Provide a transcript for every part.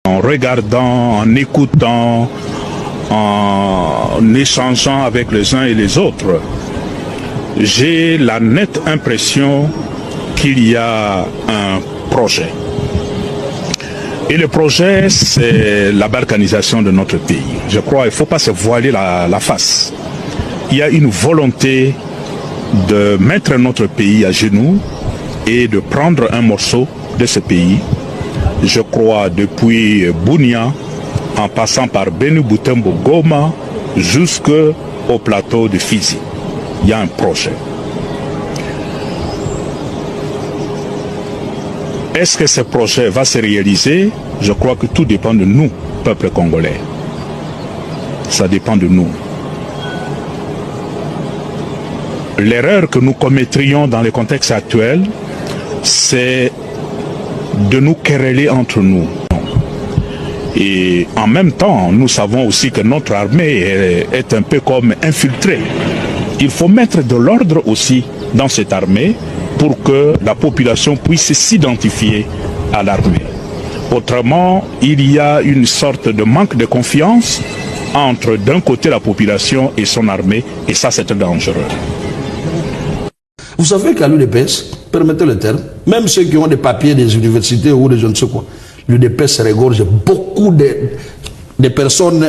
En regardant, en écoutant, en échangeant avec les uns et les autres, j'ai la nette impression qu'il y a un projet. Et le projet, c'est la balkanisation de notre pays. Je crois qu'il ne faut pas se voiler la face. Il y a une volonté de mettre notre pays à genoux et de prendre un morceau de ce pays. Je crois depuis Bunia, en passant par Beni Butembo Goma, jusqu'au plateau de Fizi. Il y a un projet. Est-ce que ce projet va se réaliser? Je crois que tout dépend de nous, peuple congolais. Ça dépend de nous. L'erreur que nous commettrions dans le contexte actuel, c'est de nous quereller entre nous. Et en même temps, nous savons aussi que notre armée est un peu comme infiltrée. Il faut mettre de l'ordre aussi dans cette armée pour que la population puisse s'identifier à l'armée. Autrement, il y a une sorte de manque de confiance entre d'un côté la population et son armée, et ça c'est dangereux. Vous savez qu'à l'UDPS, permettez le terme, même ceux qui ont des papiers des universités ou des je ne sais quoi, l'UDPS regorge beaucoup de personnes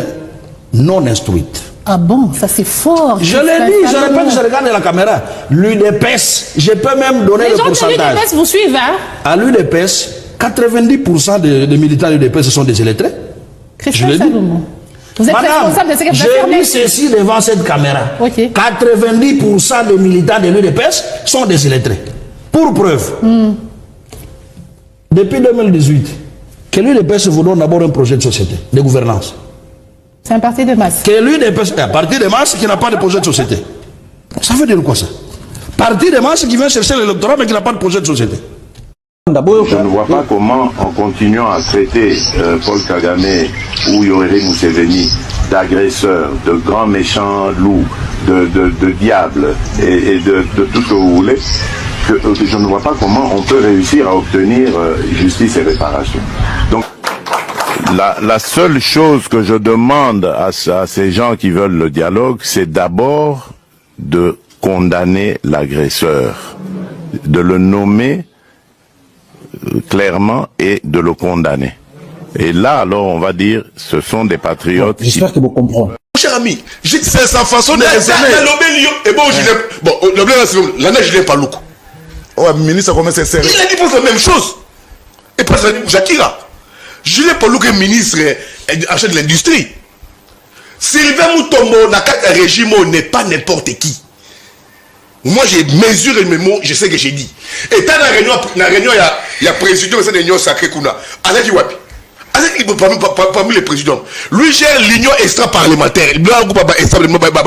non instruites. Ah bon, ça c'est fort. Je l'ai dit, je répète, je regarde la caméra. L'UDPS, je peux même donner le pourcentage. Les gens de l'UDPS vous suivent, hein? À l'UDPS, 90% des militants de l'UDPS sont des illettrés. Je l'ai dit. Vous êtes responsable de ce que vous affirmez. Je dis ceci devant cette caméra. Okay. 90% des militants de l'UDPS sont des illettrés. Pour preuve, depuis 2018, que l'UDPS vous donne d'abord un projet de société, de gouvernance. C'est un parti de masse. Que l'UDPS est un parti de masse qui n'a pas de projet de société. Ça veut dire quoi ça? Parti de masse qui vient chercher l'électorat mais qui n'a pas de projet de société. Je ne vois pas comment, en continuant à traiter Paul Kagame ou Yoweri Museveni d'agresseurs, de grands méchants loups, de diables et de tout ce que vous voulez, que je ne vois pas comment on peut réussir à obtenir justice et réparation. Donc, la seule chose que je demande à ces gens qui veulent le dialogue, c'est d'abord de condamner l'agresseur, de le nommer clairement et de le condamner. Et là, alors, on va dire, ce sont des patriotes. J'espère que vous comprenez. Mon cher ami, c'est sa façon de raisonner. Et bon, la neige, je l'ai pas look. Oh, ministre, comment c'est sérieux? Il a dit pour la même chose. Et pas Jakira. Je l'ai pas look, ministre, achète de l'industrie. Sylvain Mutombo, dans le régime, n'est pas n'importe qui. Moi, j'ai mesuré mes mots, je sais que j'ai dit. Et dans la réunion, il y a président de cette réunion sacrée Kuna. Azaki Wapi. Azaki, parmi les présidents. Lui gère l'union extra-parlementaire.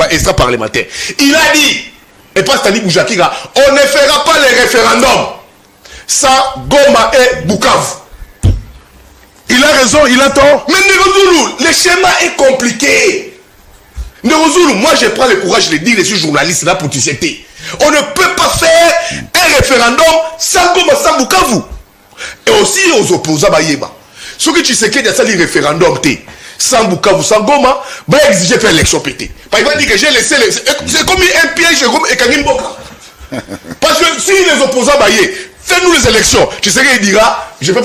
Extra-parlementaire. Il a dit, et pas Stani Boujakira, on ne fera pas les référendums sans Goma et Bukavu. Il a raison, il a tort. Mais Nerozoulou, le schéma est compliqué. Nerozoulou, moi je prends le courage de dire, je suis journaliste là pour t'inquiéter. On ne peut pas faire un référendum sans Goma, sans Bukavu. Et aussi aux opposants, ce que tu sais qu'il y a ça, les référendums, sans Bukavu, sans Goma, va exiger faire l'élection pété. Il va dire que j'ai laissé les. C'est comme un piège et Kangin Boka. Parce que si les opposants, fais-nous les élections. Tu sais qu'il dira, je ne peux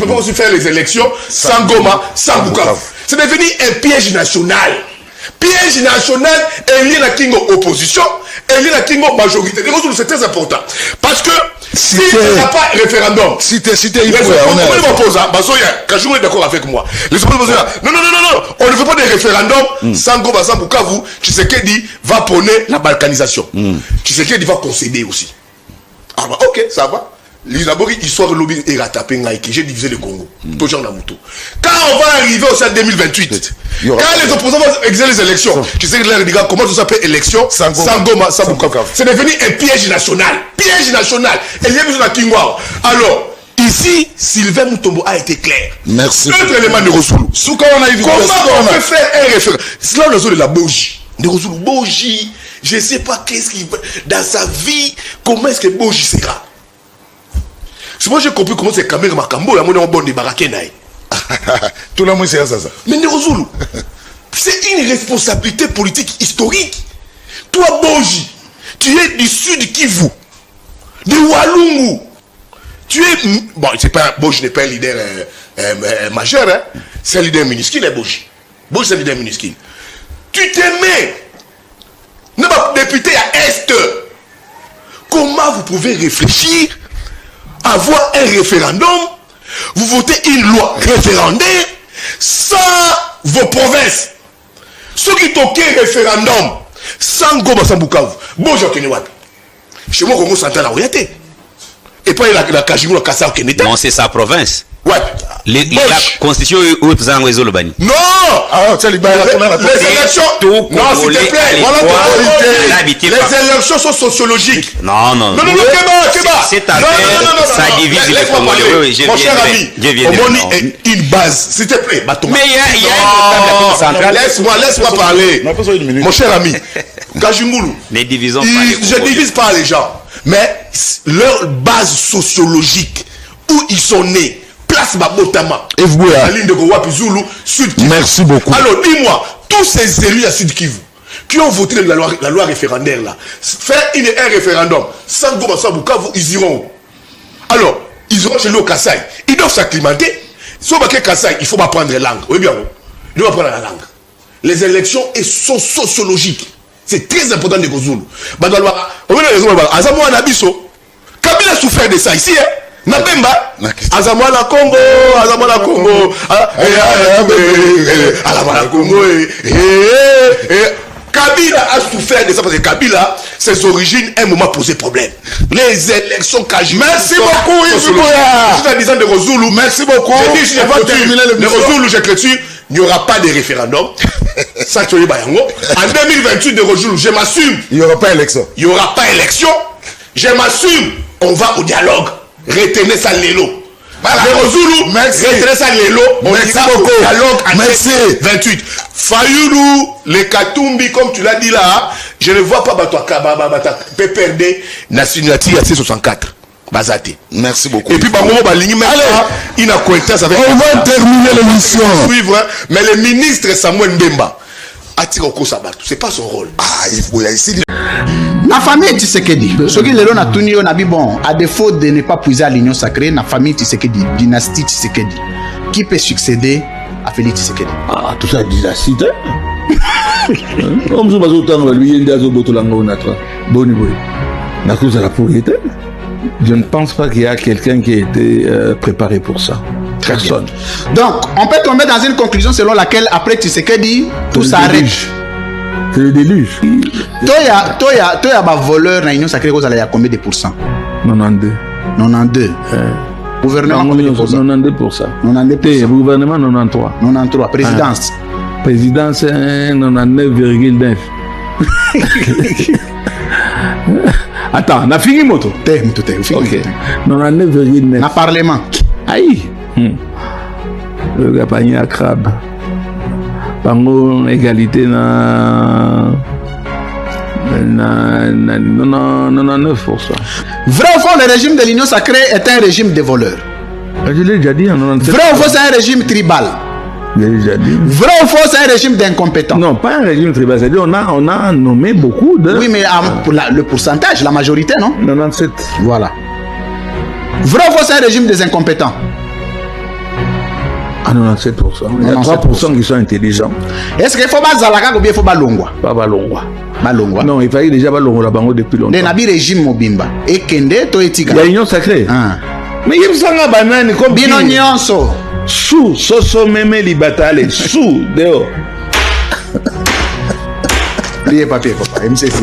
pas aussi faire les élections sans Goma, sans Bukavu. C'est devenu un piège national. Piège national est lié à Kingo opposition, est lié à Kingo majorité. C'est très important. Parce que si il n'y a pas référendum, il faut. Kajou est d'accord avec moi. Les opposants non, on ne veut pas de référendum sans Goma, sans Bukavu. Tshisekedi va prôner la balkanisation. Tshisekedi va concéder aussi. Ah bah ok, ça va. D'abord, l'histoire de lobby est rattrapée, j'ai divisé le Congo. Quand on va arriver au 2028, quand les opposants vont exercer les élections, tu sais comment ça s'appelle élection sans Goma, sans Bukavu. C'est devenu un piège national. Piège national. Et il y a besoin de Kingwa. Alors, ici, Sylvain Mutombo a été clair. Merci. Autre élément de Rosoulou. Comment on peut faire un référendum? C'est là où on a de la Boji. De Rosoulou, Boji, je ne sais pas qu'est-ce qu'il veut. Dans sa vie, comment est-ce que Boji sera? C'est moi j'ai compris comment c'est Kamere Makambo, la monnaie en bonne de Barakenaï. Tout le monde c'est ça. Mais Ndeko, c'est une responsabilité politique historique. Toi, Boji, tu es du sud Kivu, de Walungu. Tu es... Bon, Boji n'est pas un leader majeur, hein? C'est un leader minuscule, Boji. Boji, c'est un leader minuscule. Tu t'aimais. N'est pas député à Est. Comment vous pouvez réfléchir, avoir un référendum, vous votez une loi référendaire sans vos provinces? Ceux qui toquent référendum sans Goma, sans Bukavu, Boji au Kenewapi. Chez moi, Congo Central a orienté. Et pas la Kajimou, la Kassa au Keneta. Non, c'est sa province. Ouais. La constitution est où vous avez Zolobani? Non! Les élections. Non, s'il te plaît. Les élections sont sociologiques. Non. Non, cette affaire, ça divise les Congolais. Mon cher ami, on est une base. S'il te plaît. Mais il y a une centrale. Laisse-moi parler. Mon cher ami, Kajimboulou. Les divisions. Je ne divise pas les gens. Mais leur base sociologique, où ils sont nés, place Babotama, la ligne de Gowapi Zulu, Sud Kivu. Merci beaucoup. Alors dis-moi, tous ces élus à Sud Kivu qui ont voté la loi référendaire là, faire un référendum sans Goma, sans Bukavu, ils iront où? Alors, ils iront chez nous au Kassai. Ils doivent s'acclimater. Si on va à Kassai, il faut pas prendre la langue. Oui bien, il doit prendre la langue. Les élections sont sociologiques. C'est très important de Kozulu. Kabila a souffert de ça ici, hein? Nabemba, Azamwana Congo, Kabila a souffert de ça parce que Kabila, ses origines, un moment posé problème. Les élections Kajima. Merci beaucoup, je suis disant de Rozulu. Merci beaucoup. Je vais terminer le Rozulu, j'ai dessus. Il n'y aura pas de référendum. Ça, tu Bayango. En 2028 de Rozulu, je m'assume. Il n'y aura pas élection. Il n'y aura pas élection. Je m'assume. On va au dialogue. Retenez ça, Lélo. Voilà. Rozulu, retenez ça, Lélo. On ira au dialogue en 2028. Fayoulou, les Katumbi, comme tu l'as dit là, je ne vois pas PPRD, nationalité à C64. Bazate. Merci beaucoup. Et puis, il a coïncidence avec. On va terminer l'émission. Suivre, mais le ministre Samuel Mbemba a tiré au Kosabatou. C'est pas son rôle. Il faut ici. La famille Tshisekedi, ce qui est le Natunio Nabibon, à défaut de ne pas puiser à l'union sacrée, la famille Tshisekedi, dynastie Tshisekedi, qui peut succéder à Félix Tshisekedi? Ah, tout ça, dynastie, comme ça, lui, il y a des autres Boni boy. La cause de la propriété. Je ne pense pas qu'il y a quelqu'un qui a été préparé pour ça. Personne. Donc, on peut tomber dans une conclusion selon laquelle, après Tshisekedi, tout s'arrête. C'est le déluge. Toya ba voleur na union sacrée, vous allez à combien de pourcents? 92. 92. Gouvernement, 92%. 92%. Gouvernement, 93. 93. Présidence. Présidence, 99,9. Attends, on a fini moto. Ok. 99,9. Na parlement. Aïe. Le gars panier à crabe. Pango égalité na 99%. Vrai ou faux, le régime de l'union sacrée est un régime de voleurs? Je l'ai déjà dit en 97%. Vrai ou faux, c'est un régime tribal? Je l'ai déjà dit. Vrai ou faux, c'est un régime d'incompétents? Non, pas un régime tribal. C'est-à-dire on a nommé beaucoup de... Oui, mais pour le pourcentage, la majorité, non? 97. Voilà. Vrai ou faux, c'est un régime des incompétents? À 97%. Il y a 3% qui sont intelligents. Est-ce qu'il faut pas Zalaka ou bien il faut pas Longwa? Pas Balongwa. Balongwa. Non, il fallait déjà Balongwa la bango depuis longtemps. Il y a un régime Mobimba. Et Kende, to etika. Il y a union sacrée. Mais il y a banane comme Bino nyonso. Sous, soso meme libatale. Sous, dehors. Priez papier, papa. MCC.